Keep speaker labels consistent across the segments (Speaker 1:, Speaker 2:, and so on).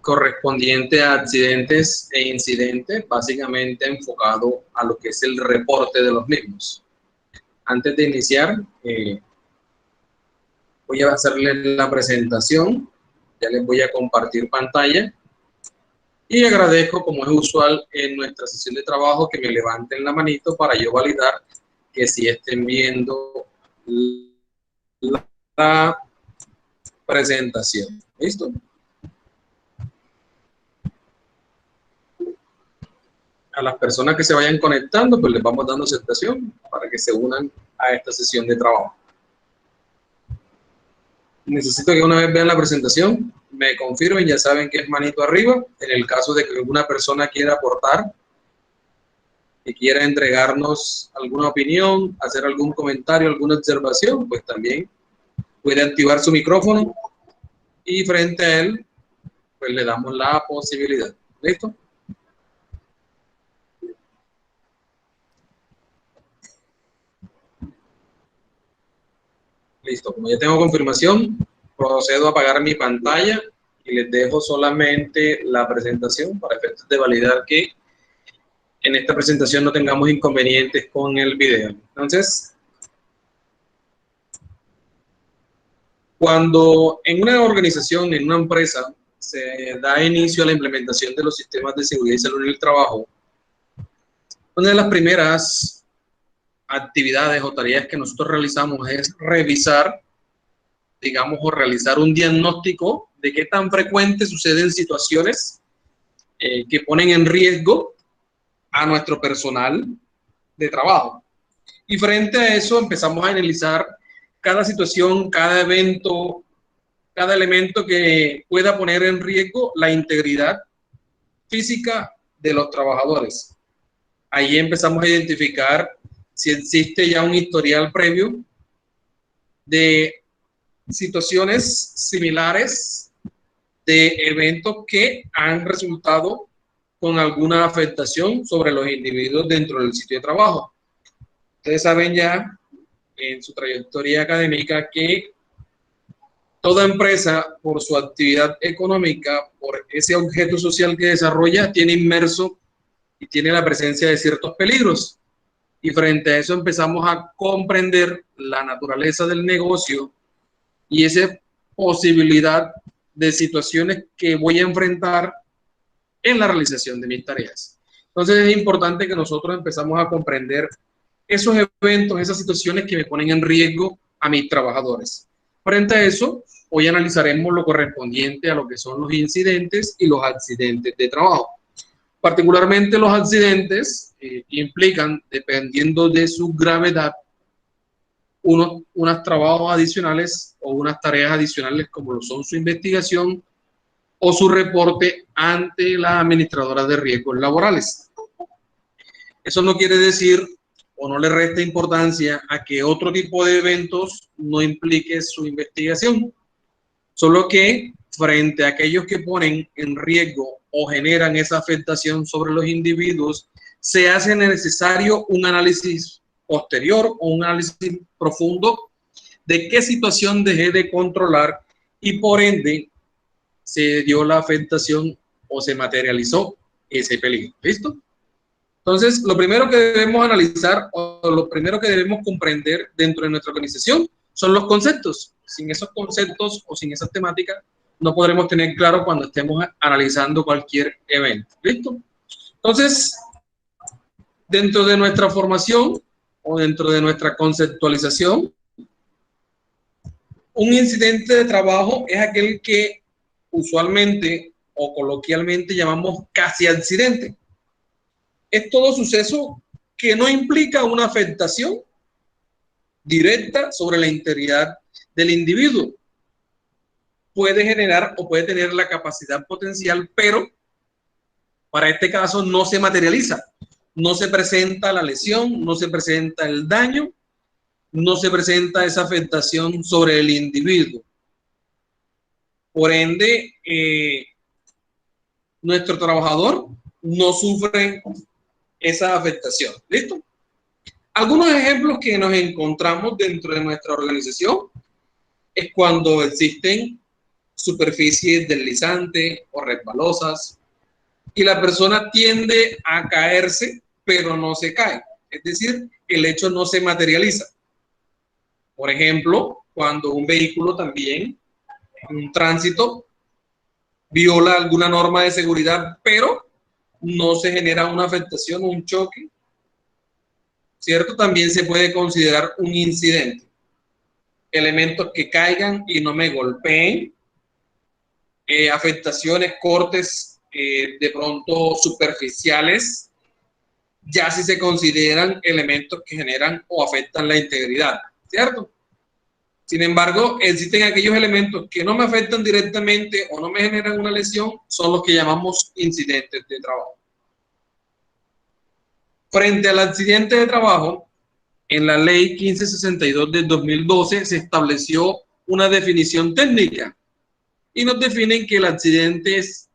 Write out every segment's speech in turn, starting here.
Speaker 1: correspondiente a accidentes e incidentes, básicamente enfocado a lo que es el reporte de los mismos. Antes de iniciar, voy a hacerles la presentación, ya les voy a compartir pantalla y agradezco, como es usual en nuestra sesión de trabajo, que me levanten la manito para yo validar que sí estén viendo la presentación. ¿Listo? A las personas que se vayan conectando, pues les vamos dando aceptación para que se unan a esta sesión de trabajo. Necesito que una vez vean la presentación, me confirmen, ya saben que es manito arriba. En el caso de que alguna persona quiera aportar, que quiera entregarnos alguna opinión, hacer algún comentario, alguna observación, pues también puede activar su micrófono y frente a él, pues le damos la posibilidad. ¿Listo? Listo, como ya tengo confirmación, procedo a apagar mi pantalla y les dejo solamente la presentación para efectos de validar que en esta presentación no tengamos inconvenientes con el video. Entonces, cuando en una organización, en una empresa, se da inicio a la implementación de los sistemas de seguridad y salud en el trabajo, una de las primeras actividades o tareas que nosotros realizamos es revisar, digamos, o realizar un diagnóstico de qué tan frecuente suceden situaciones que ponen en riesgo a nuestro personal de trabajo. Y frente a eso empezamos a analizar cada situación, cada evento, cada elemento que pueda poner en riesgo la integridad física de los trabajadores. Ahí empezamos a identificar si existe ya un historial previo de situaciones similares, de eventos que han resultado con alguna afectación sobre los individuos dentro del sitio de trabajo. Ustedes saben ya en su trayectoria académica que toda empresa, por su actividad económica, por ese objeto social que desarrolla, tiene inmerso y tiene la presencia de ciertos peligros. Y frente a eso empezamos a comprender la naturaleza del negocio y esa posibilidad de situaciones que voy a enfrentar en la realización de mis tareas. Entonces es importante que nosotros empezamos a comprender esos eventos, esas situaciones que me ponen en riesgo a mis trabajadores. Frente a eso, hoy analizaremos lo correspondiente a lo que son los incidentes y los accidentes de trabajo. Particularmente los accidentes implican, dependiendo de su gravedad, unos trabajos adicionales o unas tareas adicionales como lo son su investigación o su reporte ante la administradora de riesgos laborales. Eso no quiere decir o no le resta importancia a que otro tipo de eventos no implique su investigación, solo que frente a aquellos que ponen en riesgo o generan esa afectación sobre los individuos, se hace necesario un análisis posterior o un análisis profundo de qué situación dejé de controlar y por ende se dio la afectación o se materializó ese peligro. ¿Listo? Entonces, lo primero que debemos analizar o lo primero que debemos comprender dentro de nuestra organización son los conceptos. Sin esos conceptos o sin esas temáticas, no podremos tener claro cuando estemos analizando cualquier evento. ¿Listo? Entonces, dentro de nuestra formación o dentro de nuestra conceptualización, un incidente de trabajo es aquel que usualmente o coloquialmente llamamos casi accidente. Es todo suceso que no implica una afectación directa sobre la integridad del individuo. Puede generar o puede tener la capacidad potencial, pero para este caso no se materializa. No se presenta la lesión, no se presenta el daño, no se presenta esa afectación sobre el individuo. Por ende, nuestro trabajador no sufre esa afectación. ¿Listo? Algunos ejemplos que nos encontramos dentro de nuestra organización es cuando existen superficies deslizantes o resbalosas, y la persona tiende a caerse, pero no se cae. Es decir, el hecho no se materializa. Por ejemplo, cuando un vehículo también, en un tránsito, viola alguna norma de seguridad, pero no se genera una afectación o un choque, ¿cierto? También se puede considerar un incidente. Elementos que caigan y no me golpeen, afectaciones, cortes de pronto superficiales, ya si se consideran elementos que generan o afectan la integridad, ¿cierto? Sin embargo, existen aquellos elementos que no me afectan directamente o no me generan una lesión, son los que llamamos incidentes de trabajo. Frente al accidente de trabajo, en la ley 1562 del 2012 se estableció una definición técnica y nos definen que el accidente es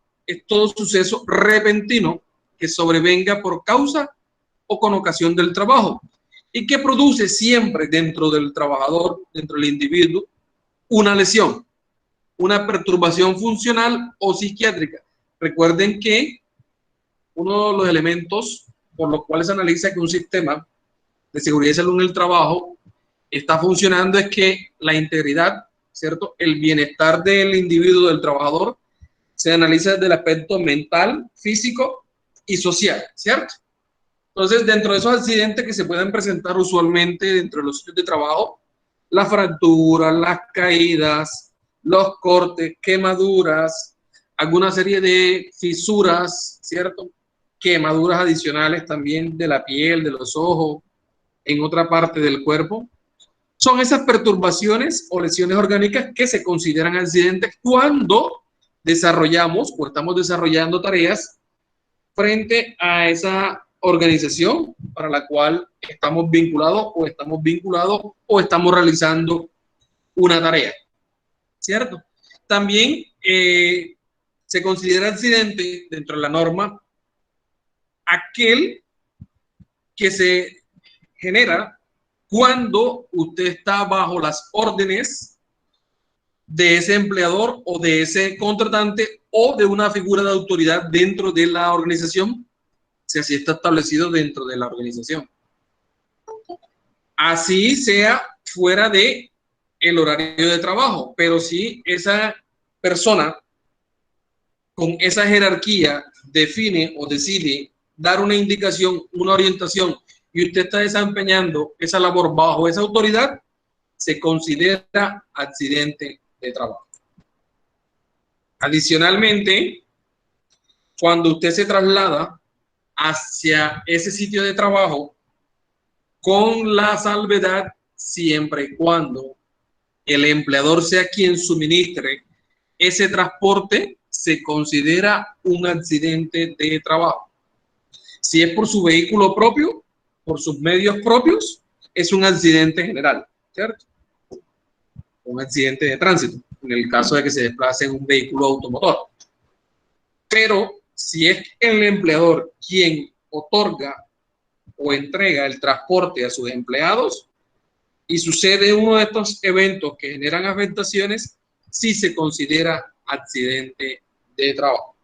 Speaker 1: todo suceso repentino que sobrevenga por causa o con ocasión del trabajo y que produce siempre dentro del trabajador, dentro del individuo, una lesión, una perturbación funcional o psiquiátrica. Recuerden que uno de los elementos por los cuales se analiza que un sistema de seguridad y salud en el trabajo está funcionando es que la integridad, ¿cierto? El bienestar del individuo, del trabajador, se analiza desde el aspecto mental, físico y social, ¿cierto? Entonces, dentro de esos accidentes que se pueden presentar usualmente dentro de los sitios de trabajo, las fracturas, las caídas, los cortes, quemaduras, alguna serie de fisuras, ¿cierto? Quemaduras adicionales también de la piel, de los ojos, en otra parte del cuerpo. Son esas perturbaciones o lesiones orgánicas que se consideran accidentes cuando desarrollamos o estamos desarrollando tareas frente a esa organización para la cual estamos vinculados o estamos realizando una tarea, ¿cierto? También se considera accidente dentro de la norma aquel que se genera cuando usted está bajo las órdenes de ese empleador o de ese contratante o de una figura de autoridad dentro de la organización, si así está establecido dentro de la organización. Así sea fuera de el horario de trabajo, pero si esa persona con esa jerarquía define o decide dar una indicación, una orientación, y usted está desempeñando esa labor bajo esa autoridad, se considera accidente de trabajo. Adicionalmente, cuando usted se traslada hacia ese sitio de trabajo, con la salvedad siempre y cuando el empleador sea quien suministre ese transporte, se considera un accidente de trabajo. Si es por su vehículo propio, por sus medios propios, es un accidente general, ¿cierto? Un accidente de tránsito, en el caso de que se desplace en un vehículo automotor. Pero si es el empleador quien otorga o entrega el transporte a sus empleados y sucede uno de estos eventos que generan afectaciones, sí se considera accidente de trabajo.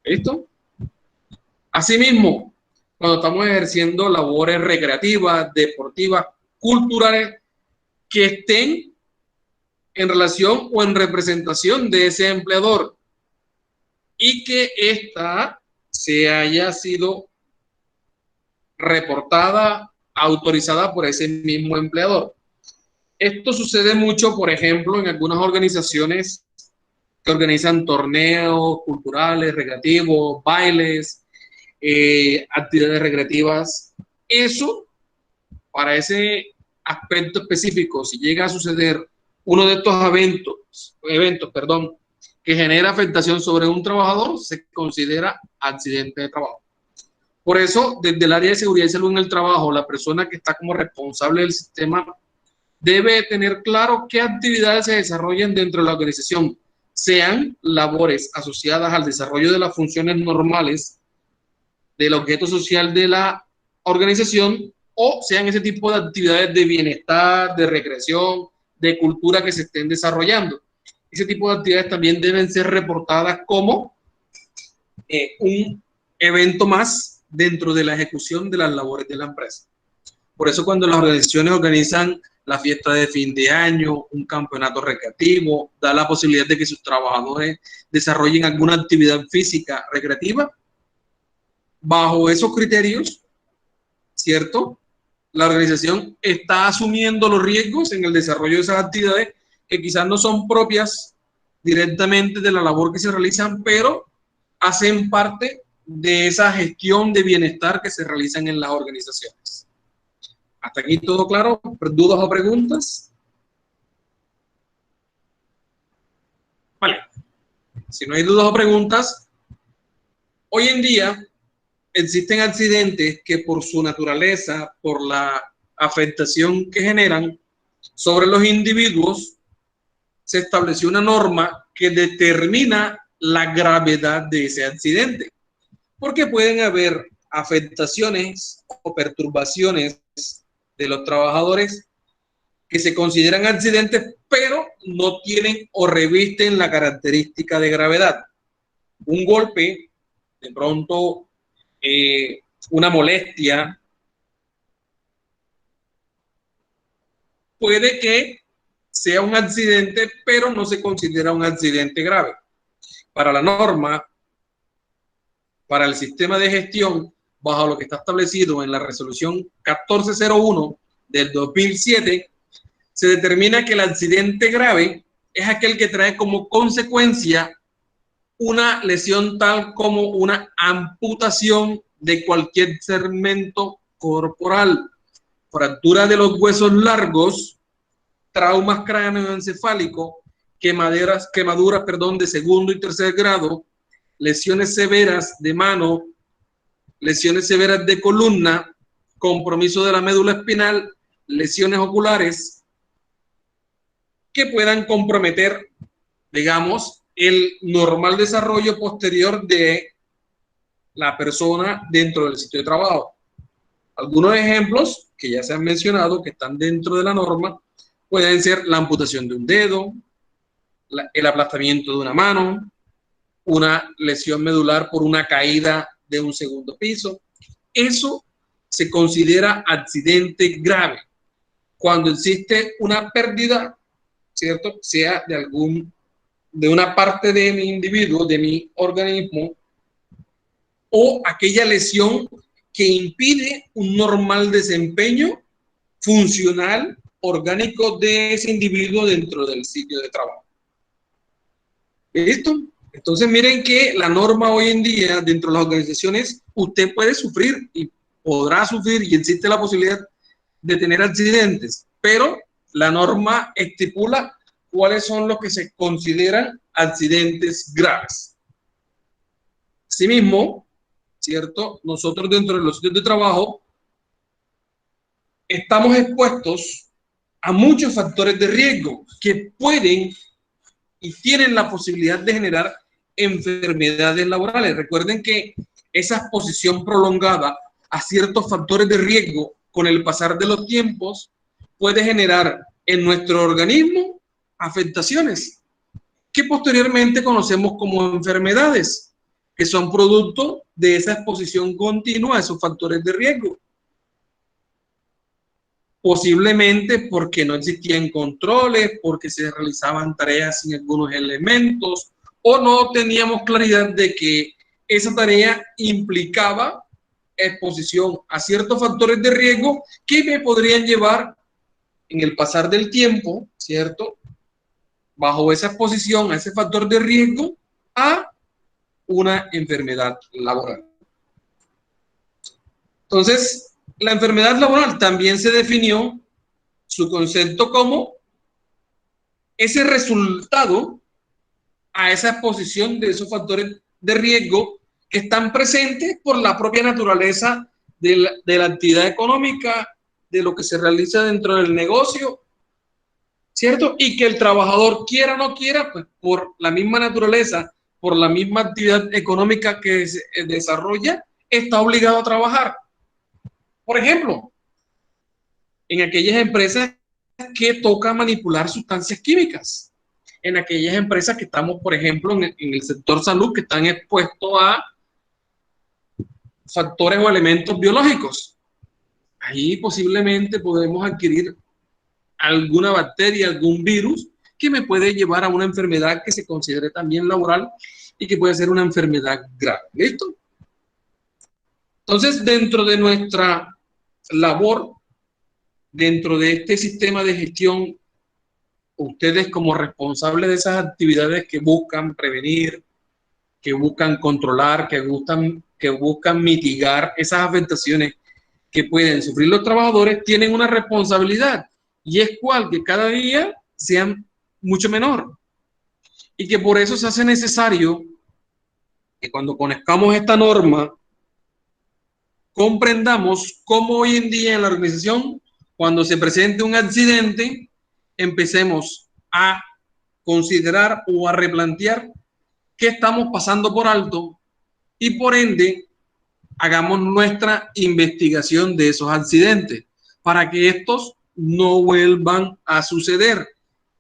Speaker 1: ¿Listo? Asimismo, cuando estamos ejerciendo labores recreativas, deportivas, culturales, que estén en relación o en representación de ese empleador y que ésta se haya sido reportada, autorizada por ese mismo empleador. Esto sucede mucho, por ejemplo, en algunas organizaciones que organizan torneos culturales, recreativos, bailes, actividades recreativas. Eso, para ese aspecto específico, si llega a suceder uno de estos eventos, que genera afectación sobre un trabajador, se considera accidente de trabajo. Por eso, desde el área de seguridad y salud en el trabajo, la persona que está como responsable del sistema debe tener claro qué actividades se desarrollan dentro de la organización, sean labores asociadas al desarrollo de las funciones normales del objeto social de la organización o sean ese tipo de actividades de bienestar, de recreación, de cultura que se estén desarrollando. ese tipo de actividades también deben ser reportadas como un evento más dentro de la ejecución de las labores de la empresa. Por eso cuando las organizaciones organizan la fiesta de fin de año, un campeonato recreativo, da la posibilidad de que sus trabajadores desarrollen alguna actividad física recreativa, bajo esos criterios, ¿cierto? La organización está asumiendo los riesgos en el desarrollo de esas actividades que quizás no son propias directamente de la labor que se realizan, pero hacen parte de esa gestión de bienestar que se realizan en las organizaciones. ¿Hasta aquí todo claro? ¿Dudas o preguntas? Vale. Si no hay dudas o preguntas, hoy en día existen accidentes que por su naturaleza, por la afectación que generan sobre los individuos, se estableció una norma que determina la gravedad de ese accidente, porque pueden haber afectaciones o perturbaciones de los trabajadores que se consideran accidentes, pero no tienen o revisten la característica de gravedad. Un golpe, de pronto, una molestia, puede que sea un accidente, pero no se considera un accidente grave. Para la norma, para el sistema de gestión, bajo lo que está establecido en la resolución 1401 del 2007, se determina que el accidente grave es aquel que trae como consecuencia una lesión tal como una amputación de cualquier segmento corporal, fractura de los huesos largos, traumas cráneoencefálicos, quemaduras de segundo y tercer grado, lesiones severas de mano, lesiones severas de columna, compromiso de la médula espinal, lesiones oculares que puedan comprometer, digamos, el normal desarrollo posterior de la persona dentro del sitio de trabajo. Algunos ejemplos que ya se han mencionado, que están dentro de la norma, pueden ser la amputación de un dedo, el aplastamiento de una mano, una lesión medular por una caída de un segundo piso. Eso se considera accidente grave cuando existe una pérdida, ¿cierto? Sea de una parte de mi individuo, de mi organismo, o aquella lesión que impide un normal desempeño funcional, orgánico de ese individuo dentro del sitio de trabajo. ¿Listo? Entonces miren que la norma hoy en día dentro de las organizaciones, usted puede sufrir y podrá sufrir y existe la posibilidad de tener accidentes, pero la norma estipula cuáles son los que se consideran accidentes graves. Asimismo, ¿cierto? Nosotros dentro de los sitios de trabajo estamos expuestos a muchos factores de riesgo que pueden y tienen la posibilidad de generar enfermedades laborales. Recuerden que esa exposición prolongada a ciertos factores de riesgo con el pasar de los tiempos puede generar en nuestro organismo afectaciones que posteriormente conocemos como enfermedades, que son producto de esa exposición continua a esos factores de riesgo. Posiblemente porque no existían controles, porque se realizaban tareas sin algunos elementos, o no teníamos claridad de que esa tarea implicaba exposición a ciertos factores de riesgo que me podrían llevar en el pasar del tiempo, ¿cierto? Bajo esa exposición a ese factor de riesgo a una enfermedad laboral. Entonces, la enfermedad laboral también se definió su concepto como ese resultado a esa exposición de esos factores de riesgo que están presentes por la propia naturaleza de la actividad económica, de lo que se realiza dentro del negocio, ¿cierto? Y que el trabajador quiera o no quiera, pues por la misma naturaleza, por la misma actividad económica que se desarrolla, está obligado a trabajar. Por ejemplo, en aquellas empresas que toca manipular sustancias químicas. en aquellas empresas que estamos, por ejemplo, en el sector salud, que están expuestos a factores o elementos biológicos. Ahí posiblemente podemos adquirir alguna bacteria, algún virus que me puede llevar a una enfermedad que se considere también laboral y que puede ser una enfermedad grave. ¿Listo? Entonces, dentro de nuestra labor, dentro de este sistema de gestión, ustedes como responsables de esas actividades que buscan prevenir, que buscan controlar, que buscan mitigar esas afectaciones que pueden sufrir los trabajadores, tienen una responsabilidad, y es cual que cada día sean mucho menor, y que por eso se hace necesario que cuando conozcamos esta norma, comprendamos cómo hoy en día en la organización, cuando se presente un accidente, empecemos a considerar o a replantear qué estamos pasando por alto, y por ende hagamos nuestra investigación de esos accidentes para que estos no vuelvan a suceder,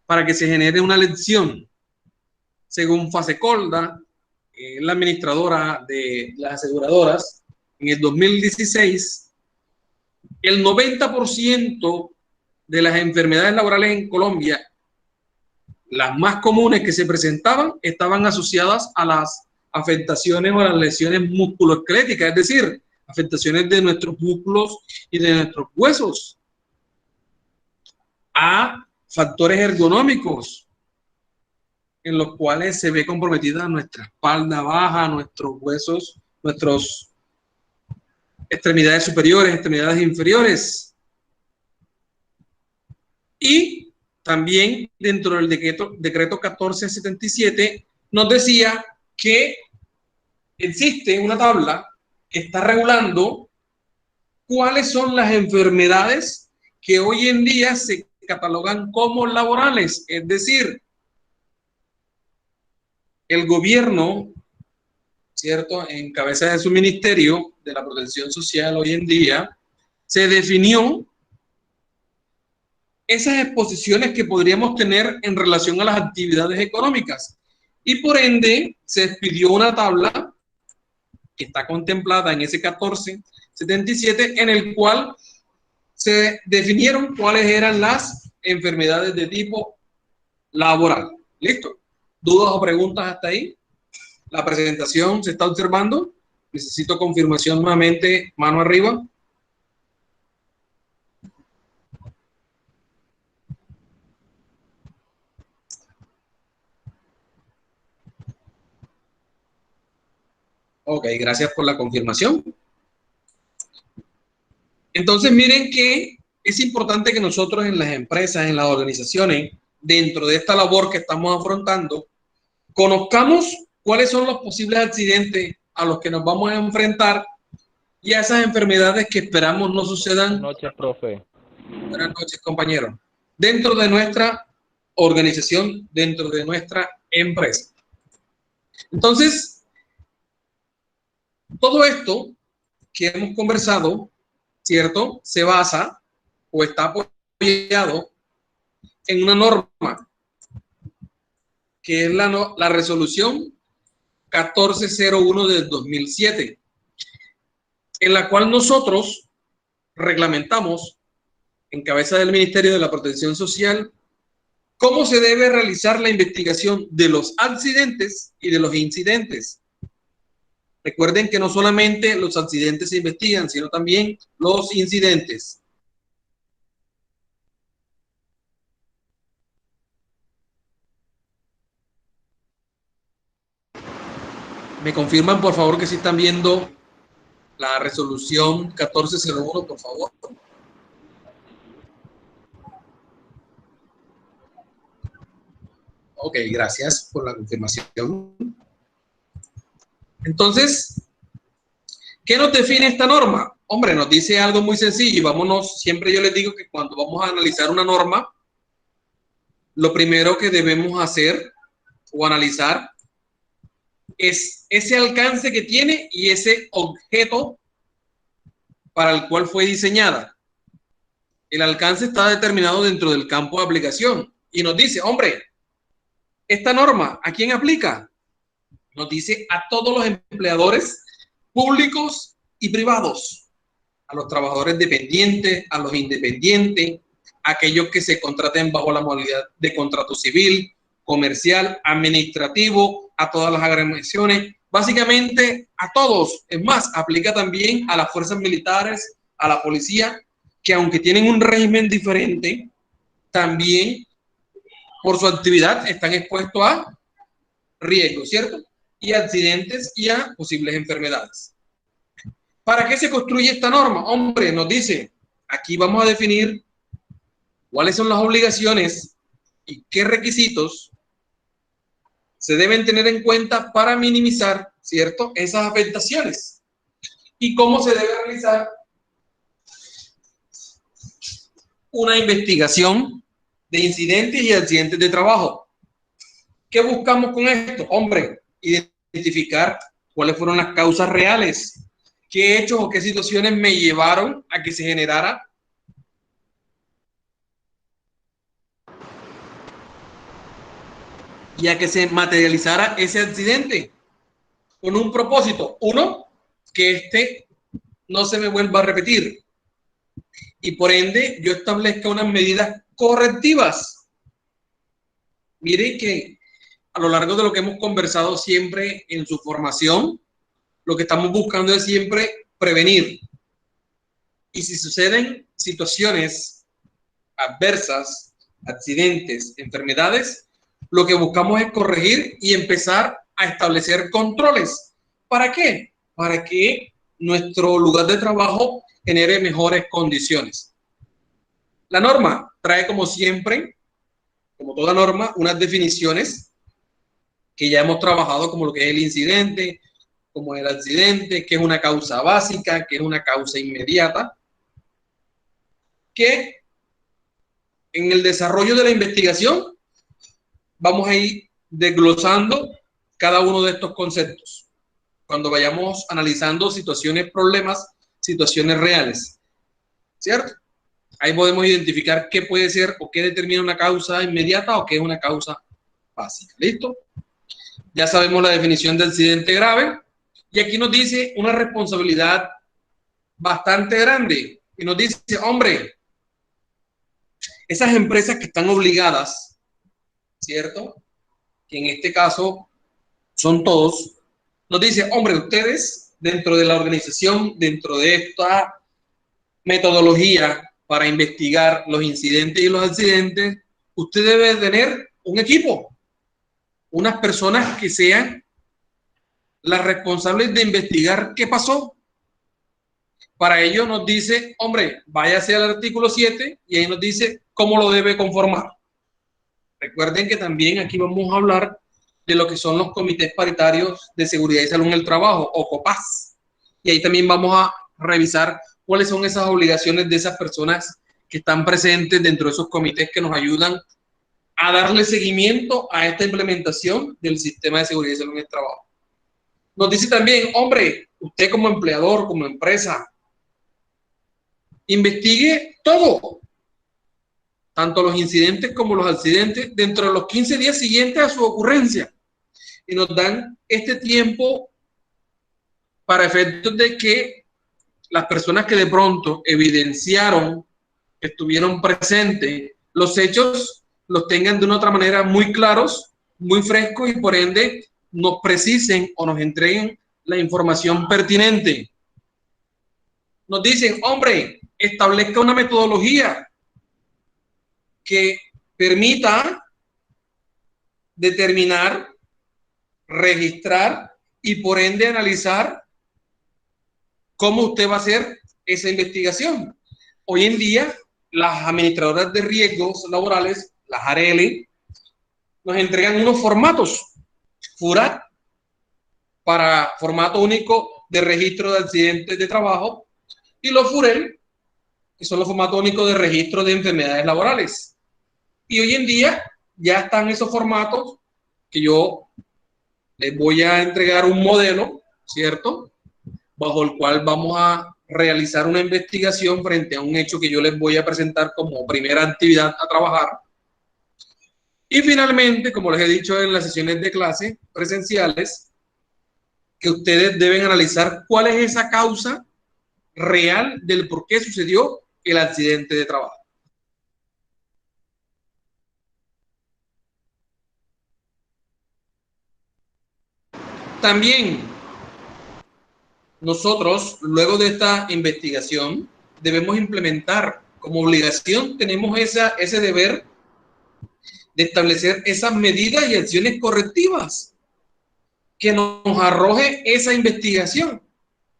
Speaker 1: para que se genere una lección. Según Fasecolda, la administradora de las aseguradoras, en el 2016, el 90% de las enfermedades laborales en Colombia, las más comunes que se presentaban, estaban asociadas a las afectaciones o a las lesiones musculoesqueléticas, es decir, afectaciones de nuestros músculos y de nuestros huesos, a factores ergonómicos en los cuales se ve comprometida nuestra espalda baja, nuestros huesos, nuestras extremidades superiores, extremidades inferiores. Y también dentro del decreto 1477 nos decía que existe una tabla que está regulando cuáles son las enfermedades que hoy en día se catalogan como laborales. Es decir, el gobierno, ¿cierto?, en cabeza de su ministerio de la protección social hoy en día, se definió esas exposiciones que podríamos tener en relación a las actividades económicas, y por ende se expidió una tabla que está contemplada en ese 1477, en el cual se definieron cuáles eran las enfermedades de tipo laboral. ¿Listo? ¿Dudas o preguntas hasta ahí? La presentación se está observando. Necesito confirmación nuevamente, mano arriba. Ok, gracias por la confirmación. Entonces, miren que es importante que nosotros en las empresas, en las organizaciones, dentro de esta labor que estamos afrontando, conozcamos cuáles son los posibles accidentes a los que nos vamos a enfrentar y a esas enfermedades que esperamos no sucedan.
Speaker 2: Buenas noches, profe.
Speaker 1: Buenas noches, compañeros. Dentro de nuestra organización, dentro de nuestra empresa. Entonces, todo esto que hemos conversado, ¿cierto?, se basa o está apoyado en una norma que es la resolución 1401 del 2007, en la cual nosotros reglamentamos, en cabeza del Ministerio de la Protección Social, cómo se debe realizar la investigación de los accidentes y de los incidentes. Recuerden que no solamente los accidentes se investigan, sino también los incidentes. ¿Me confirman, por favor, que sí están viendo la resolución 1401, por favor? Ok, gracias por la confirmación. Entonces, ¿qué nos define esta norma? Hombre, nos dice algo muy sencillo, y vámonos, siempre yo les digo que cuando vamos a analizar una norma, lo primero que debemos hacer o analizar es ese alcance que tiene y ese objeto para el cual fue diseñada. El alcance está determinado dentro del campo de aplicación y nos dice, hombre, Esta norma, ¿a quién aplica? Nos dice a todos los empleadores públicos y privados, a los trabajadores dependientes, a los independientes, a aquellos que se contraten bajo la modalidad de contrato civil, comercial, administrativo, a todas las agremiaciones, básicamente a todos. Es más, aplica también a las fuerzas militares, a la policía, que aunque tienen un régimen diferente, también por su actividad están expuestos a riesgos, ¿cierto? Y a accidentes y a posibles enfermedades. ¿Para qué se construye esta norma? Hombre, nos dice, aquí vamos a definir cuáles son las obligaciones y qué requisitos se deben tener en cuenta para minimizar, ¿cierto?, esas afectaciones. Y cómo se debe realizar una investigación de incidentes y accidentes de trabajo. ¿Qué buscamos con esto? Hombre, identificar cuáles fueron las causas reales, qué hechos o qué situaciones me llevaron a que se generara y a que se materializara ese accidente con un propósito. Uno, que este no se me vuelva a repetir y por ende yo establezca unas medidas correctivas. Miren que a lo largo de lo que hemos conversado siempre en su formación, lo que estamos buscando es siempre prevenir. Y si suceden situaciones adversas, accidentes, enfermedades, lo que buscamos es corregir y empezar a establecer controles. ¿Para qué? Para que nuestro lugar de trabajo genere mejores condiciones. La norma trae, como siempre, como toda norma, unas definiciones que ya hemos trabajado, como lo que es el incidente, como el accidente, que es una causa básica, que es una causa inmediata, que en el desarrollo de la investigación vamos a ir desglosando cada uno de estos conceptos cuando vayamos analizando situaciones, problemas, situaciones reales, ¿cierto? Ahí podemos identificar qué puede ser o qué determina una causa inmediata o qué es una causa básica. ¿Listo? Ya sabemos la definición de accidente grave y aquí nos dice una responsabilidad bastante grande y nos dice, hombre, esas empresas que están obligadas, ¿cierto?, que en este caso son todos, nos dice, hombre, ustedes dentro de la organización, dentro de esta metodología para investigar los incidentes y los accidentes, usted debe tener un equipo, unas personas que sean las responsables de investigar qué pasó. Para ello nos dice, hombre, váyase al artículo 7 y ahí nos dice cómo lo debe conformar. Recuerden que también aquí vamos a hablar de lo que son los comités paritarios de seguridad y salud en el trabajo, o COPAS. Y ahí también vamos a revisar cuáles son esas obligaciones de esas personas que están presentes dentro de esos comités que nos ayudan a darle seguimiento a esta implementación del sistema de seguridad y salud en el trabajo. Nos dice también, hombre, usted como empleador, como empresa, investigue todo, tanto los incidentes como los accidentes, dentro de los 15 días siguientes a su ocurrencia. Y nos dan este tiempo para efectos de que las personas que de pronto evidenciaron, estuvieron presentes, los hechos los tengan de una otra manera muy claros, muy frescos y por ende nos precisen o nos entreguen la información pertinente. Nos dicen, hombre, establezca una metodología que permita determinar, registrar y por ende analizar cómo usted va a hacer esa investigación. Hoy en día, las administradoras de riesgos laborales, las ARL, nos entregan unos formatos, FURAT, para formato único de registro de accidentes de trabajo, y los FUREL, que son los formatos únicos de registro de enfermedades laborales. Y hoy en día ya están esos formatos que yo les voy a entregar un modelo, ¿cierto?, bajo el cual vamos a realizar una investigación frente a un hecho que yo les voy a presentar como primera actividad a trabajar. Y finalmente, como les he dicho en las sesiones de clase presenciales, que ustedes deben analizar cuál es esa causa real del por qué sucedió el accidente de trabajo. También nosotros, luego de esta investigación, debemos implementar como obligación, tenemos ese deber de establecer esas medidas y acciones correctivas que nos arroje esa investigación.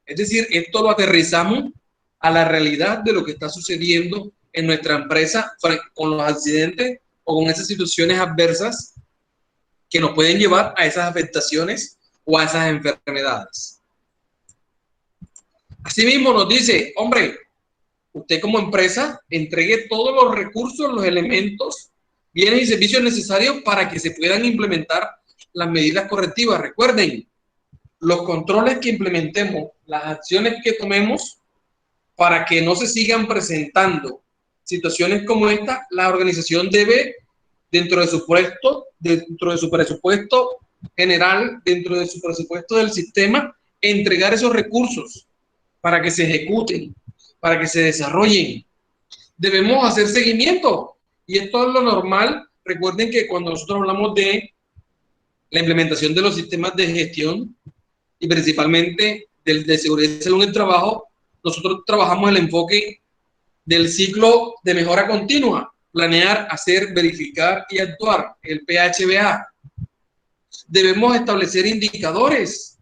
Speaker 1: Es decir, esto lo aterrizamos a la realidad de lo que está sucediendo en nuestra empresa con los accidentes o con esas situaciones adversas que nos pueden llevar a esas afectaciones o a esas enfermedades. Asimismo nos dice, hombre, usted como empresa entregue todos los recursos, los elementos, bienes y servicios necesarios para que se puedan implementar las medidas correctivas. Recuerden, los controles que implementemos, las acciones que tomemos para que no se sigan presentando situaciones como esta, la organización debe, dentro de su presupuesto general, dentro de su presupuesto del sistema, entregar esos recursos para que se ejecuten, para que se desarrollen. Debemos hacer seguimiento y esto es lo normal. Recuerden que cuando nosotros hablamos de la implementación de los sistemas de gestión y principalmente de seguridad y salud en el trabajo, nosotros trabajamos el enfoque del ciclo de mejora continua, planear, hacer, verificar y actuar, el PHBA. Debemos establecer indicadores.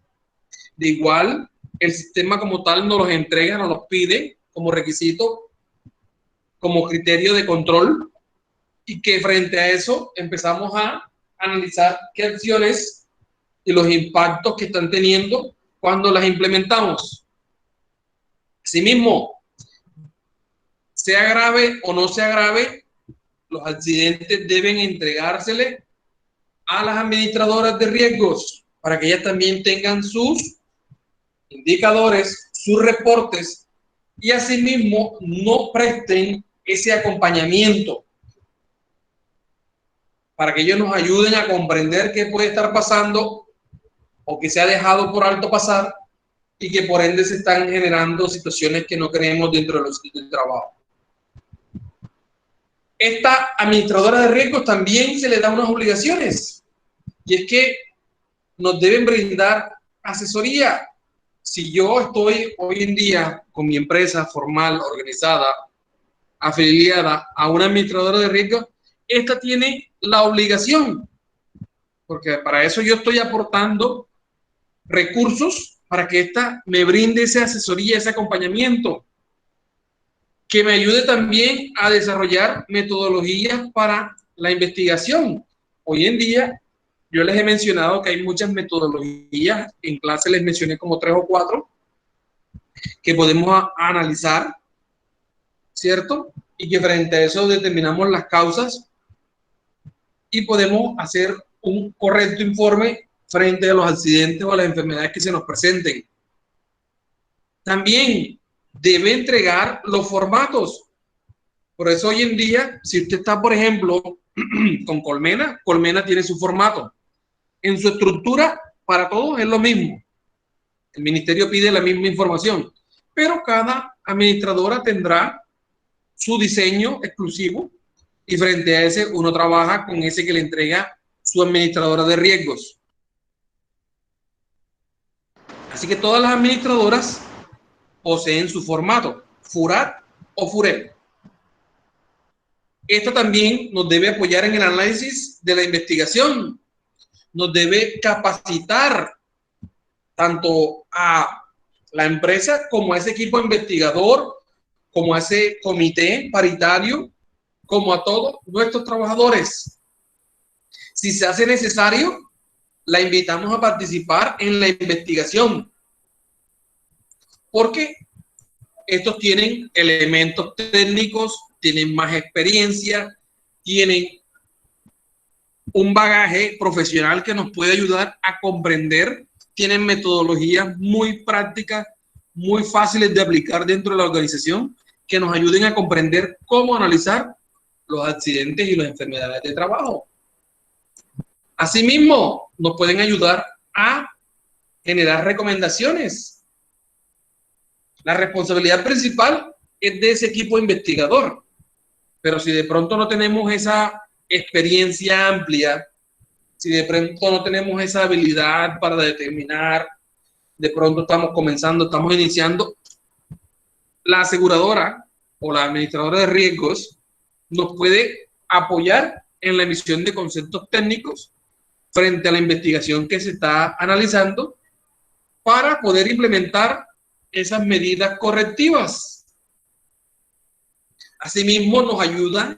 Speaker 1: De igual, el sistema como tal nos los entrega, nos los pide como requisito, como criterio de control, y que frente a eso empezamos a analizar qué acciones y los impactos que están teniendo cuando las implementamos. Asimismo, sea grave o no sea grave, los accidentes deben entregársele a las administradoras de riesgos para que ellas también tengan sus indicadores, sus reportes y asimismo no presten ese acompañamiento para que ellos nos ayuden a comprender qué puede estar pasando o que se ha dejado por alto pasar y que por ende se están generando situaciones que no queremos dentro de los sitios de trabajo. Esta administradora de riesgos también se le da unas obligaciones y es que nos deben brindar asesoría. Si yo estoy hoy en día con mi empresa formal, organizada, afiliada a una administradora de riesgos, esta tiene la obligación, porque para eso yo estoy aportando recursos para que esta me brinde esa asesoría, ese acompañamiento, que me ayude también a desarrollar metodologías para la investigación. Hoy en día, yo les he mencionado que hay muchas metodologías, en clase les mencioné como 3 o 4, que podemos analizar, ¿cierto? Y que frente a eso determinamos las causas y podemos hacer un correcto informe frente a los accidentes o a las enfermedades que se nos presenten. También debe entregar los formatos. Por eso hoy en día, si usted está, por ejemplo, con Colmena, Colmena tiene su formato. En su estructura, para todos es lo mismo. El ministerio pide la misma información, pero cada administradora tendrá su diseño exclusivo y frente a ese uno trabaja con ese que le entrega su administradora de riesgos. Así que todas las administradoras poseen su formato, FURAT o FURET. Esto también nos debe apoyar en el análisis de la investigación, nos debe capacitar tanto a la empresa como a ese equipo investigador, como a ese comité paritario, como a todos nuestros trabajadores. Si se hace necesario, la invitamos a participar en la investigación, porque estos tienen elementos técnicos, tienen más experiencia, tienen un bagaje profesional que nos puede ayudar a comprender, tienen metodologías muy prácticas, muy fáciles de aplicar dentro de la organización, que nos ayuden a comprender cómo analizar los accidentes y las enfermedades de trabajo. Asimismo, nos pueden ayudar a generar recomendaciones. La responsabilidad principal es de ese equipo investigador, pero si de pronto no tenemos esa experiencia amplia, si de pronto no tenemos esa habilidad para determinar, de pronto estamos comenzando, estamos iniciando, la aseguradora o la administradora de riesgos nos puede apoyar en la emisión de conceptos técnicos frente a la investigación que se está analizando para poder implementar esas medidas correctivas. Asimismo, nos ayuda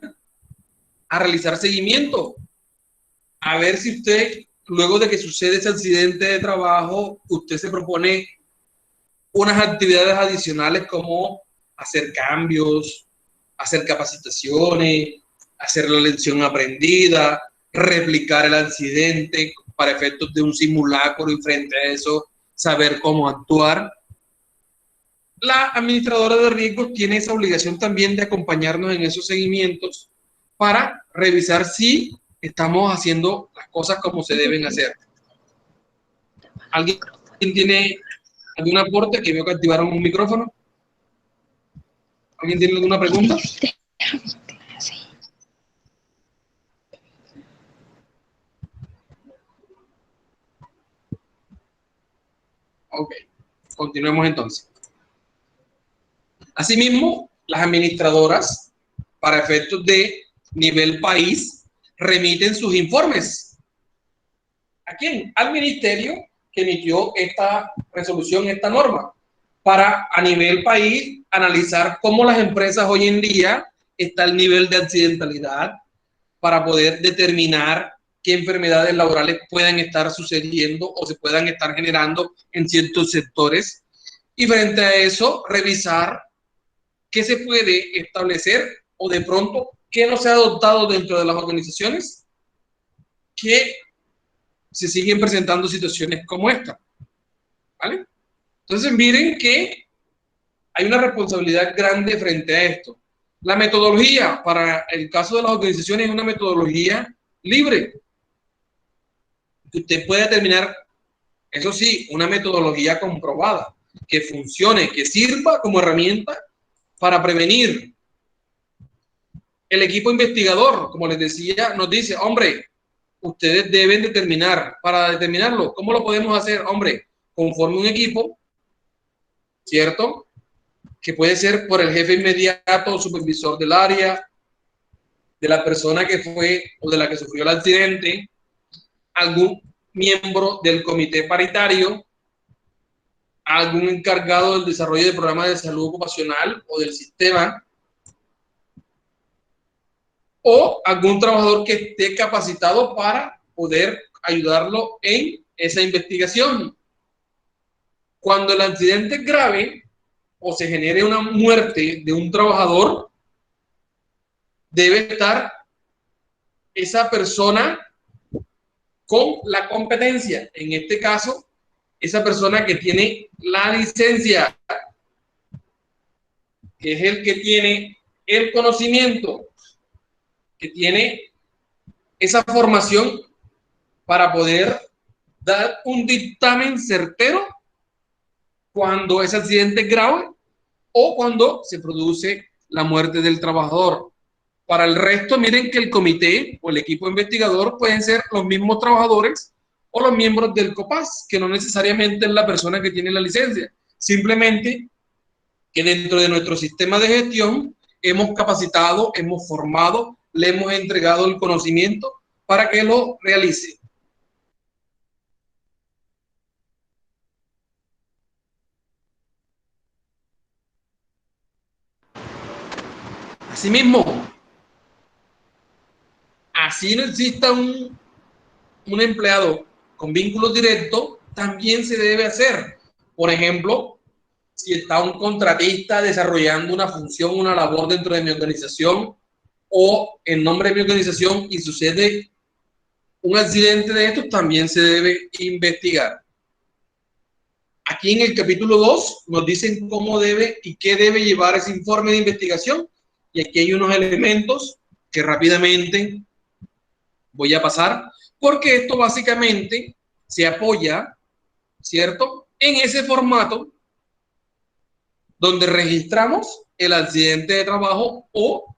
Speaker 1: a realizar seguimiento, a ver si usted, luego de que sucede ese accidente de trabajo, usted se propone unas actividades adicionales como hacer cambios, hacer capacitaciones, hacer la lección aprendida, replicar el accidente para efectos de un simulacro y frente a eso saber cómo actuar. La administradora de riesgos tiene esa obligación también de acompañarnos en esos seguimientos para revisar si estamos haciendo las cosas como se deben hacer. ¿Alguien tiene algún aporte? Que veo que activaron un micrófono. ¿Alguien tiene alguna pregunta? Ok, continuemos entonces. Asimismo, las administradoras, para efectos de nivel país, remiten sus informes. ¿A quién? Al ministerio que emitió esta resolución, esta norma, para a nivel país analizar cómo las empresas hoy en día está el nivel de accidentalidad, para poder determinar qué enfermedades laborales pueden estar sucediendo o se puedan estar generando en ciertos sectores. Y frente a eso, revisar qué se puede establecer o de pronto qué no se ha adoptado dentro de las organizaciones que se siguen presentando situaciones como esta. ¿Vale? Entonces miren que hay una responsabilidad grande frente a esto. La metodología para el caso de las organizaciones es una metodología libre. Usted puede determinar, eso sí, una metodología comprobada, que funcione, que sirva como herramienta para prevenir. El equipo investigador, como les decía, nos dice, hombre, ustedes deben determinar, para determinarlo, ¿cómo lo podemos hacer? Hombre, conforme un equipo, ¿cierto? Que puede ser por el jefe inmediato, supervisor del área, de la persona que fue o de la que sufrió el accidente, algún miembro del comité paritario, algún encargado del desarrollo del programa de salud ocupacional o del sistema, o algún trabajador que esté capacitado para poder ayudarlo en esa investigación. Cuando el accidente es grave o se genere una muerte de un trabajador, debe estar esa persona con la competencia. En este caso, esa persona que tiene la licencia, que es el que tiene el conocimiento, que tiene esa formación para poder dar un dictamen certero cuando ese accidente es grave o cuando se produce la muerte del trabajador. Para el resto, miren que el comité o el equipo investigador pueden ser los mismos trabajadores o los miembros del COPAS, que no necesariamente es la persona que tiene la licencia. Simplemente que dentro de nuestro sistema de gestión hemos capacitado, hemos formado, le hemos entregado el conocimiento para que lo realice. Asimismo, así no exista un empleado con vínculos directos, también se debe hacer. Por ejemplo, si está un contratista desarrollando una función, una labor dentro de mi organización o en nombre de mi organización y sucede un accidente de estos, también se debe investigar. Aquí en el capítulo 2 nos dicen cómo debe y qué debe llevar ese informe de investigación. Y aquí hay unos elementos que rápidamente voy a pasar porque esto básicamente se apoya, ¿cierto?, en ese formato donde registramos el accidente de trabajo o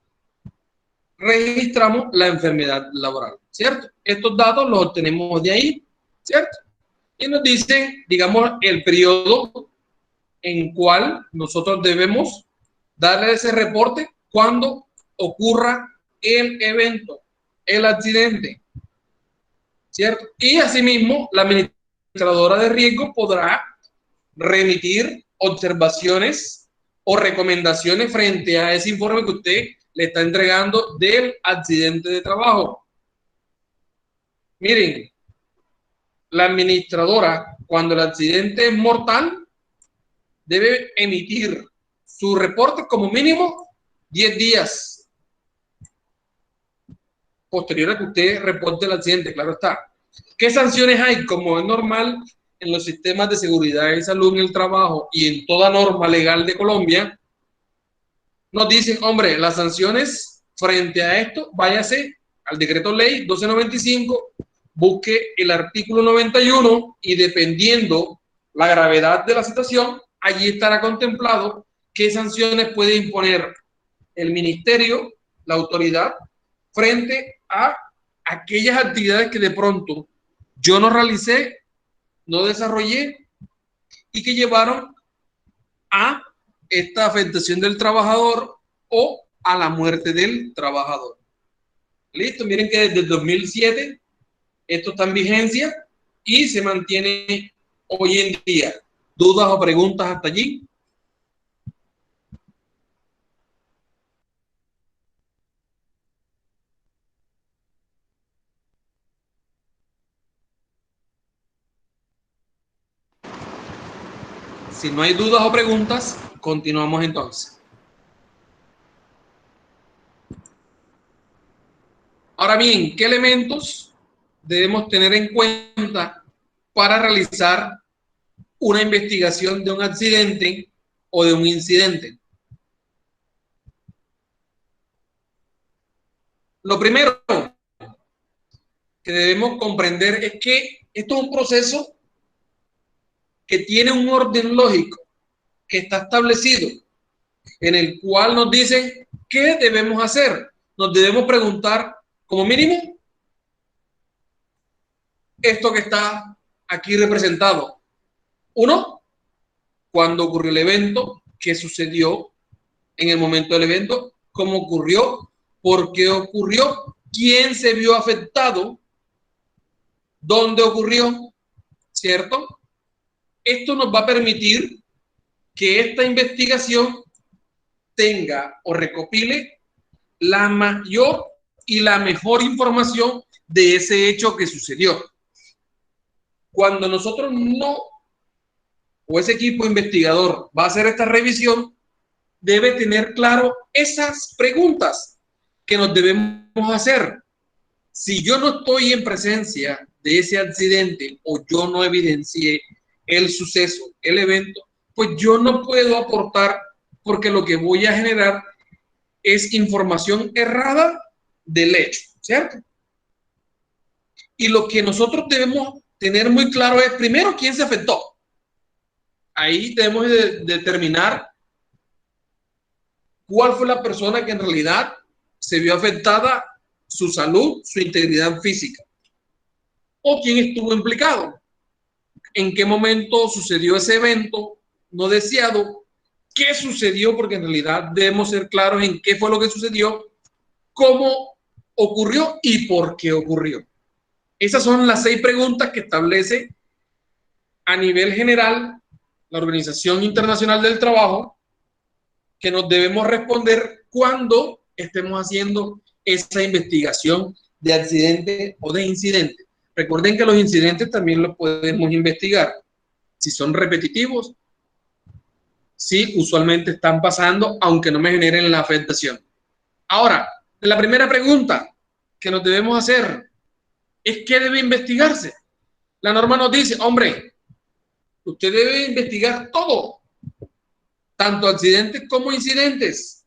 Speaker 1: registramos la enfermedad laboral, ¿cierto? Estos datos los obtenemos de ahí, ¿cierto? Y nos dicen, digamos, el periodo en cual nosotros debemos darle ese reporte cuando ocurra el evento, el accidente, ¿cierto? Y asimismo, la administradora de riesgo podrá remitir observaciones o recomendaciones frente a ese informe que usted le está entregando del accidente de trabajo. Miren, la administradora, cuando el accidente es mortal, debe emitir su reporte como mínimo 10 días posterior a que usted reporte el accidente, claro está. ¿Qué sanciones hay? Como es normal en los sistemas de seguridad y salud en el trabajo y en toda norma legal de Colombia, nos dicen, hombre, las sanciones frente a esto, váyase al decreto ley 1295, busque el artículo 91 y dependiendo la gravedad de la situación, allí estará contemplado qué sanciones puede imponer el ministerio, la autoridad, frente a aquellas actividades que de pronto yo no realicé, no desarrollé y que llevaron a esta afectación del trabajador o a la muerte del trabajador. Listo, miren que desde el 2007 esto está en vigencia y se mantiene hoy en día. ¿Dudas o preguntas hasta allí? Si no hay dudas o preguntas, continuamos entonces. Ahora bien, ¿qué elementos debemos tener en cuenta para realizar una investigación de un accidente o de un incidente? Lo primero que debemos comprender es que esto es un proceso que tiene un orden lógico, que está establecido, en el cual nos dicen qué debemos hacer. Nos debemos preguntar, como mínimo, esto que está aquí representado. Uno, ¿cuándo ocurrió el evento? ¿Qué sucedió en el momento del evento? ¿Cómo ocurrió? ¿Por qué ocurrió? ¿Quién se vio afectado? ¿Dónde ocurrió? ¿Cierto? Esto nos va a permitir que esta investigación tenga o recopile la mayor y la mejor información de ese hecho que sucedió. Cuando nosotros no, o ese equipo investigador va a hacer esta revisión, debe tener claro esas preguntas que nos debemos hacer. Si yo no estoy en presencia de ese accidente o yo no evidencié el suceso, el evento, pues yo no puedo aportar porque lo que voy a generar es información errada del hecho, ¿cierto? Y lo que nosotros debemos tener muy claro es, primero, quién se afectó. Ahí debemos determinar cuál fue la persona que en realidad se vio afectada su salud, su integridad física, o quién estuvo implicado, en qué momento sucedió ese evento no deseado, qué sucedió, porque en realidad debemos ser claros en qué fue lo que sucedió, cómo ocurrió y por qué ocurrió. Esas son las 6 preguntas que establece a nivel general la Organización Internacional del Trabajo que nos debemos responder cuando estemos haciendo esa investigación de accidente o de incidente. Recuerden que los incidentes también los podemos investigar. Si son repetitivos, sí, usualmente están pasando, aunque no me generen la afectación. Ahora, la primera pregunta que nos debemos hacer es ¿qué debe investigarse? La norma nos dice, hombre, usted debe investigar todo, tanto accidentes como incidentes.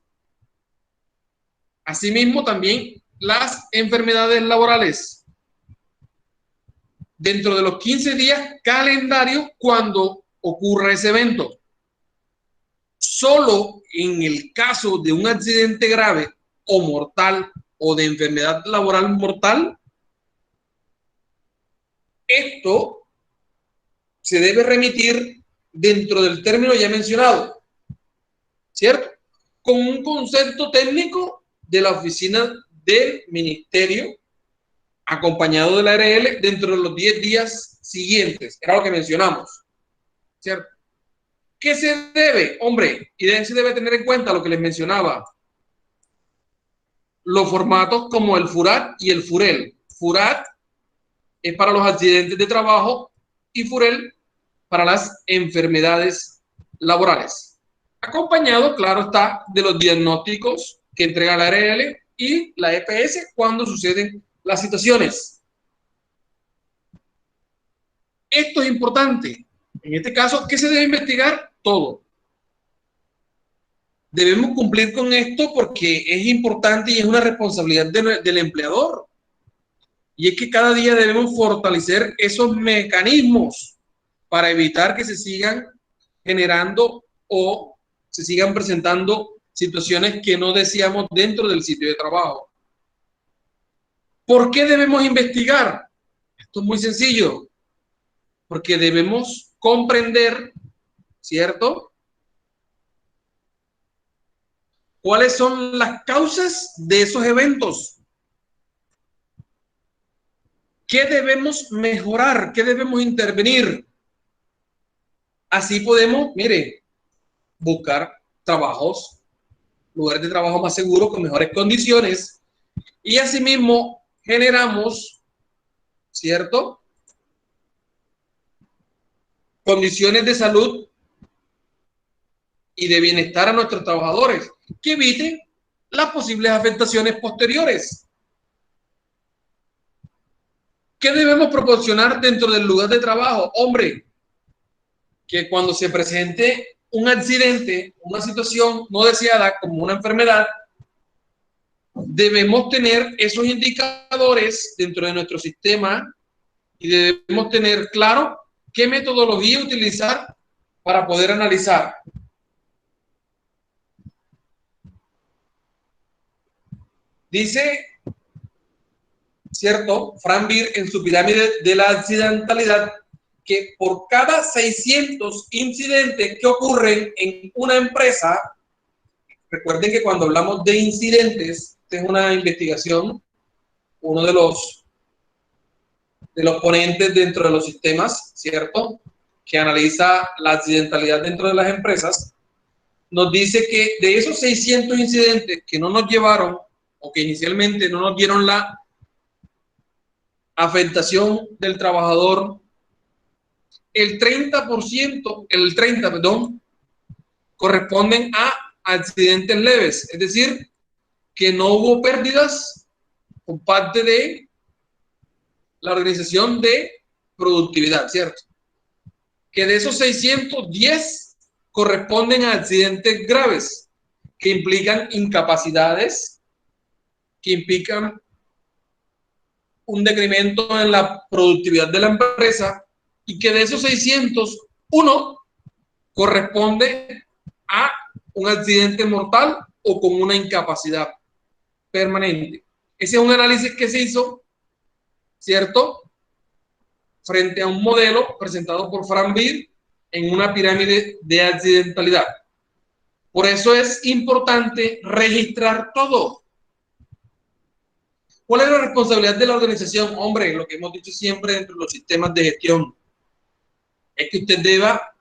Speaker 1: Asimismo, también las enfermedades laborales. dentro de los 15 días calendario cuando ocurra ese evento. Solo en el caso de un accidente grave o mortal o de enfermedad laboral mortal, esto se debe remitir dentro del término ya mencionado, ¿cierto? Con un concepto técnico de la oficina del ministerio, acompañado de la ARL dentro de los 10 días siguientes. Era lo que mencionamos, ¿cierto? ¿Qué se debe? Hombre, y se debe tener en cuenta lo que les mencionaba. Los formatos como el FURAT y el FUREL. FURAT es para los accidentes de trabajo y FUREL para las enfermedades laborales. Acompañado, claro está, de los diagnósticos que entrega la ARL y la EPS cuando suceden las situaciones. Esto es importante. En este caso, ¿qué se debe investigar? Todo. Debemos cumplir con esto porque es importante y es una responsabilidad del empleador. Y es que cada día debemos fortalecer esos mecanismos para evitar que se sigan generando o se sigan presentando situaciones que no deseamos dentro del sitio de trabajo. ¿Por qué debemos investigar? Esto es muy sencillo. Porque debemos comprender, ¿cierto?, cuáles son las causas de esos eventos. ¿Qué debemos mejorar? ¿Qué debemos intervenir? Así podemos, mire, buscar trabajos, lugares de trabajo más seguros, con mejores condiciones, y asimismo generamos, ¿cierto?, condiciones de salud y de bienestar a nuestros trabajadores, que eviten las posibles afectaciones posteriores. ¿Qué debemos proporcionar dentro del lugar de trabajo? Hombre, que cuando se presente un accidente, una situación no deseada como una enfermedad, debemos tener esos indicadores dentro de nuestro sistema y debemos tener claro qué metodología utilizar para poder analizar. Dice, ¿cierto?, Frank Beer en su pirámide de la accidentalidad, que por cada 600 incidentes que ocurren en una empresa, recuerden que cuando hablamos de incidentes, esta es una investigación, uno de los ponentes dentro de los sistemas, ¿cierto?, que analiza la accidentalidad dentro de las empresas, nos dice que de esos 600 incidentes que no nos llevaron o que inicialmente no nos dieron la afectación del trabajador, el 30%, corresponden a accidentes leves, es decir, que no hubo pérdidas por parte de la organización de productividad, ¿cierto? Que de esos 610 corresponden a accidentes graves, que implican incapacidades, que implican un decremento en la productividad de la empresa, y que de esos 600, uno corresponde a un accidente mortal o con una incapacidad permanente. Ese es un análisis que se hizo, ¿cierto?, frente a un modelo presentado por Frank Beer en una pirámide de accidentalidad. Por eso es importante registrar todo. ¿Cuál es la responsabilidad de la organización? Hombre, lo que hemos dicho siempre dentro de los sistemas de gestión es que usted deba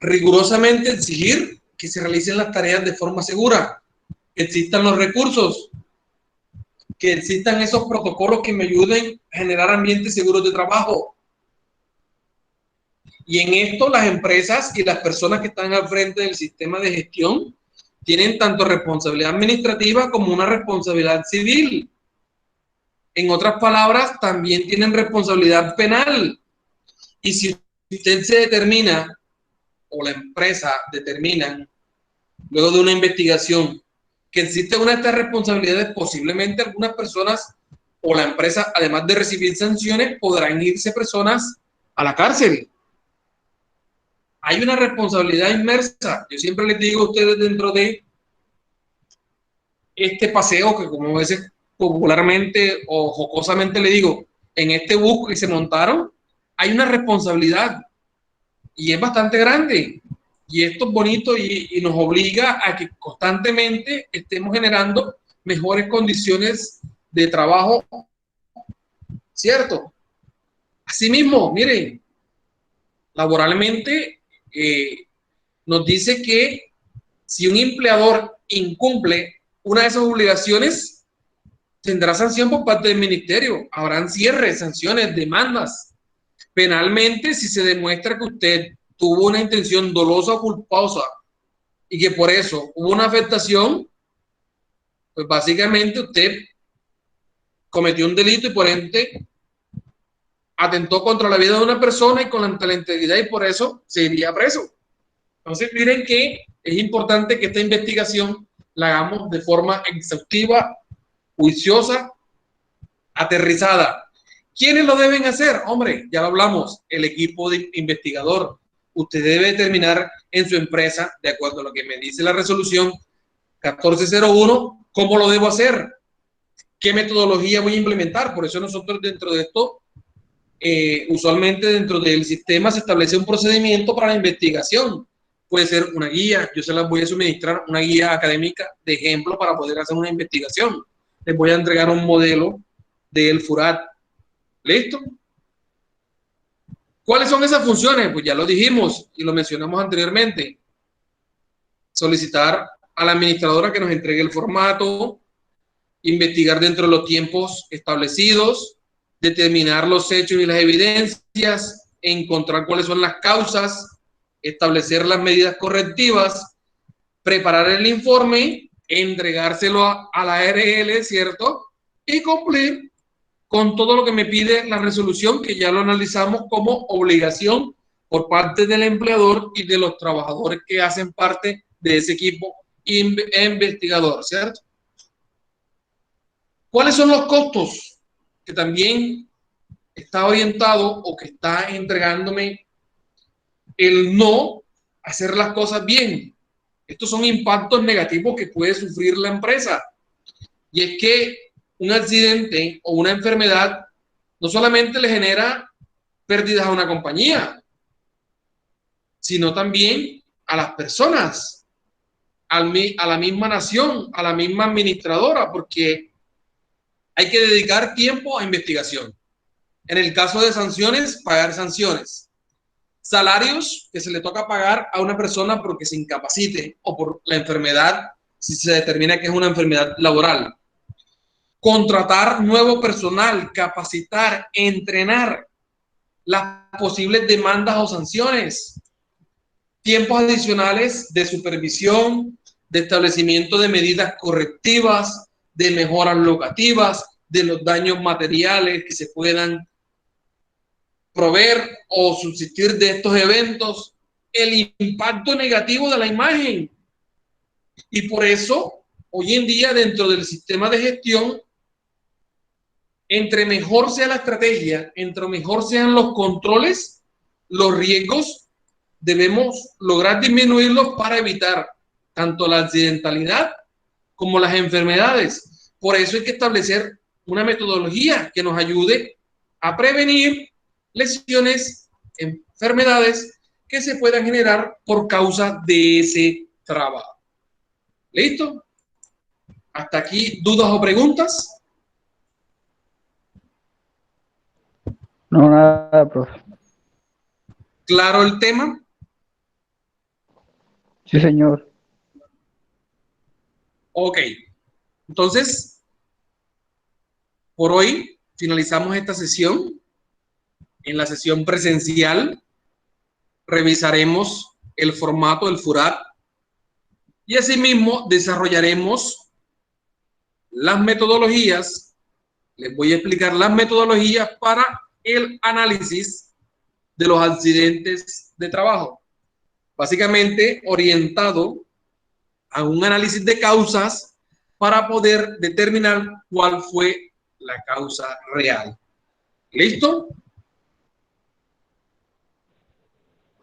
Speaker 1: rigurosamente exigir que se realicen las tareas de forma segura, que existan los recursos, que existan esos protocolos que me ayuden a generar ambientes seguros de trabajo. Y en esto las empresas y las personas que están al frente del sistema de gestión tienen tanto responsabilidad administrativa como una responsabilidad civil. En otras palabras, también tienen responsabilidad penal. Y si usted se determina, o la empresa determina, luego de una investigación, que existe una de estas responsabilidades, posiblemente algunas personas o la empresa, además de recibir sanciones, podrán irse personas a la cárcel. Hay una responsabilidad inmersa. Yo siempre les digo a ustedes dentro de este paseo, que como a veces popularmente o jocosamente le digo, en este bus que se montaron, hay una responsabilidad y es bastante grande. Y esto es bonito y nos obliga a que constantemente estemos generando mejores condiciones de trabajo, ¿cierto? Asimismo, miren, laboralmente nos dice que si un empleador incumple una de esas obligaciones, tendrá sanción por parte del ministerio. Habrán cierres, sanciones, demandas. Penalmente, si se demuestra que usted tuvo una intención dolosa o culposa y que por eso hubo una afectación, pues básicamente usted cometió un delito y por ende atentó contra la vida de una persona y contra la integridad y por eso se iría preso. Entonces, miren que es importante que esta investigación la hagamos de forma exhaustiva, juiciosa, aterrizada. ¿Quiénes lo deben hacer? Hombre, ya lo hablamos, el equipo de investigador. Usted debe determinar en su empresa, de acuerdo a lo que me dice la resolución 1401, cómo lo debo hacer, qué metodología voy a implementar. Por eso nosotros dentro de esto, usualmente dentro del sistema se establece un procedimiento para la investigación. Puede ser una guía, yo se las voy a suministrar, una guía académica de ejemplo para poder hacer una investigación. Les voy a entregar un modelo del FURAT. ¿Listo? ¿Cuáles son esas funciones? Pues ya lo dijimos y lo mencionamos anteriormente. Solicitar a la administradora que nos entregue el formato, investigar dentro de los tiempos establecidos, determinar los hechos y las evidencias, encontrar cuáles son las causas, establecer las medidas correctivas, preparar el informe, entregárselo a la ARL, ¿cierto? Y cumplir con todo lo que me pide la resolución, que ya lo analizamos como obligación por parte del empleador y de los trabajadores que hacen parte de ese equipo investigador, ¿cierto? ¿Cuáles son los costos? Que también está orientado o que está entregándome el no hacer las cosas bien. Estos son impactos negativos que puede sufrir la empresa. Y es que un accidente o una enfermedad no solamente le genera pérdidas a una compañía, sino también a las personas, a la misma nación, a la misma administradora, porque hay que dedicar tiempo a investigación. En el caso de sanciones, pagar sanciones. Salarios que se le toca pagar a una persona porque se incapacite o por la enfermedad, si se determina que es una enfermedad laboral. Contratar nuevo personal, capacitar, entrenar, las posibles demandas o sanciones, tiempos adicionales de supervisión, de establecimiento de medidas correctivas, de mejoras locativas, de los daños materiales que se puedan proveer o subsistir de estos eventos, el impacto negativo de la imagen. Y por eso, hoy en día, dentro del sistema de gestión, entre mejor sea la estrategia, entre mejor sean los controles, los riesgos debemos lograr disminuirlos para evitar tanto la accidentalidad como las enfermedades. Por eso hay que establecer una metodología que nos ayude a prevenir lesiones, enfermedades que se puedan generar por causa de ese trabajo. ¿Listo? ¿Hasta aquí dudas o preguntas?
Speaker 2: No, nada, profe.
Speaker 1: ¿Claro el tema?
Speaker 2: Sí, señor.
Speaker 1: Ok. Entonces, por hoy finalizamos esta sesión. En la sesión presencial revisaremos el formato del FURAT y asimismo desarrollaremos las metodologías. Les voy a explicar las metodologías para el análisis de los accidentes de trabajo, básicamente orientado a un análisis de causas para poder determinar cuál fue la causa real. ¿Listo?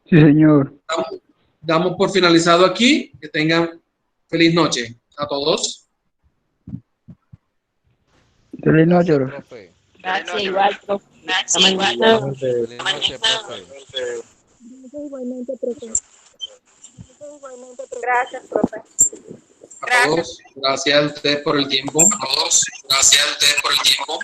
Speaker 2: Sí, señor.
Speaker 1: Damos por finalizado aquí. Que tengan feliz noche a todos.
Speaker 2: Feliz noche,
Speaker 3: Gracias,
Speaker 2: profe.
Speaker 3: profe.
Speaker 4: Gracias, igual, profe. Hasta mañana.
Speaker 3: Feliz noche, profe.
Speaker 5: Igualmente, profe. Gracias, profe.
Speaker 1: A todos, gracias a ustedes por el tiempo. A todos, gracias a ustedes por el tiempo.